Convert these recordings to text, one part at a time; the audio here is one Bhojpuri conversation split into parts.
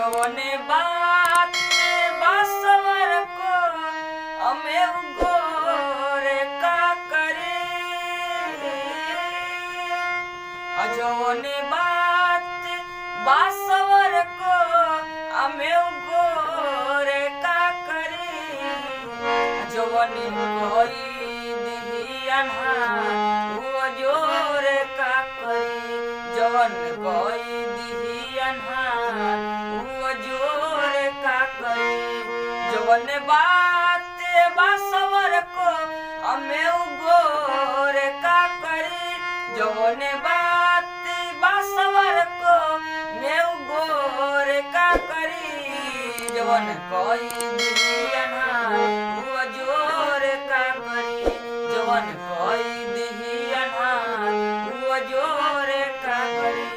जवने बात बासवर को हमें गोरे का करे। जवने बात बासवर को हमें गोरे का करे। जवने कोई दिही अन्हार वो जोरे का करे। जवन कोई दिही अन्हार वो जोरे का करे। जवन बात बासवर को हमें गोरे का करे। जवन बात बासवर को मैं गोरे का करी। जवन कोई दिही अन्हार वो जोरे का करी। जवन कोई दिही अन्हार वो जोरे का करी।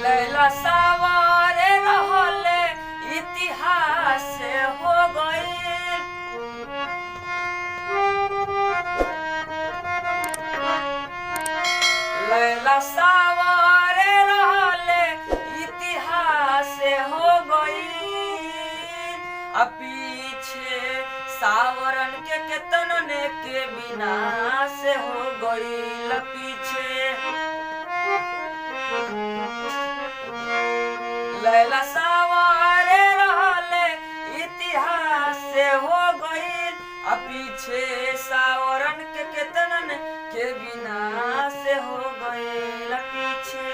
लैला सवारे रहले इतिहास हो गई। लैला सवारे रहले इतिहास हो गई। पीछे सावरन के केतन के विनाश हो गई। पीछे लैला सवारे रहले इतिहास हो गई। पीछे सावरन के केतन के विनाश हो गई। पीछे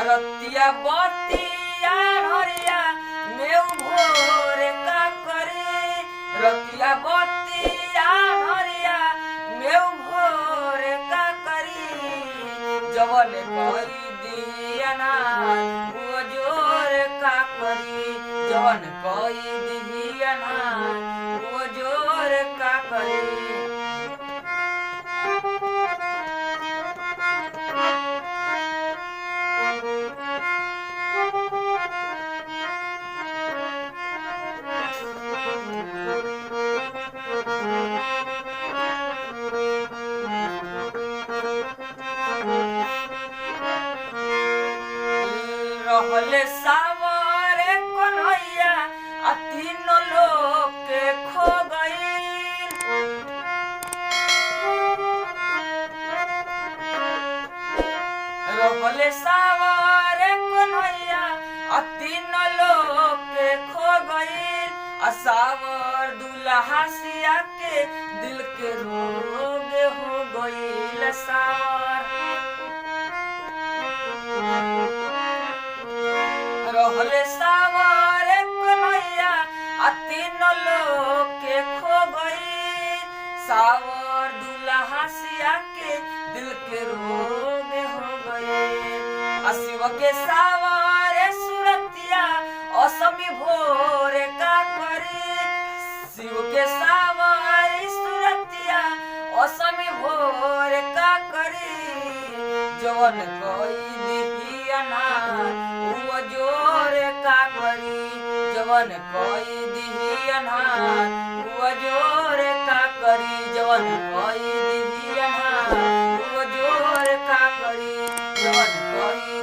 रतिया बतिया हरिया में भोर का करे। रतिया बतिया हरिया में भोर का करी। जवन कोई दिही अन्हार वो जोर का करी। जवन कोई दिही अन्हार वो जोर का करी। रहले सावरे कन्हैया तीन लोग के खो गई। रहले सावरे कन्हैया तीन लोग के खो गई। सावर दुल्हा सिया के दिल के रोग हो गई। सावर रहले सावरे कन्हैया तीन लोग के खो गई। सावर दुल्हा सिया के दिल के रोग हो गए। शिव के सावरे सुरतिया असमी भोर का करे। शिव के सावरे सुरतिया असमी भोर का करे। जवन कोई दिही अन्हार वो जोर का करी। जवन कोई दिही अन्हार वो जोर का करी। जवन कोई दिही अन्हार वो जोर का करी। जवन कोई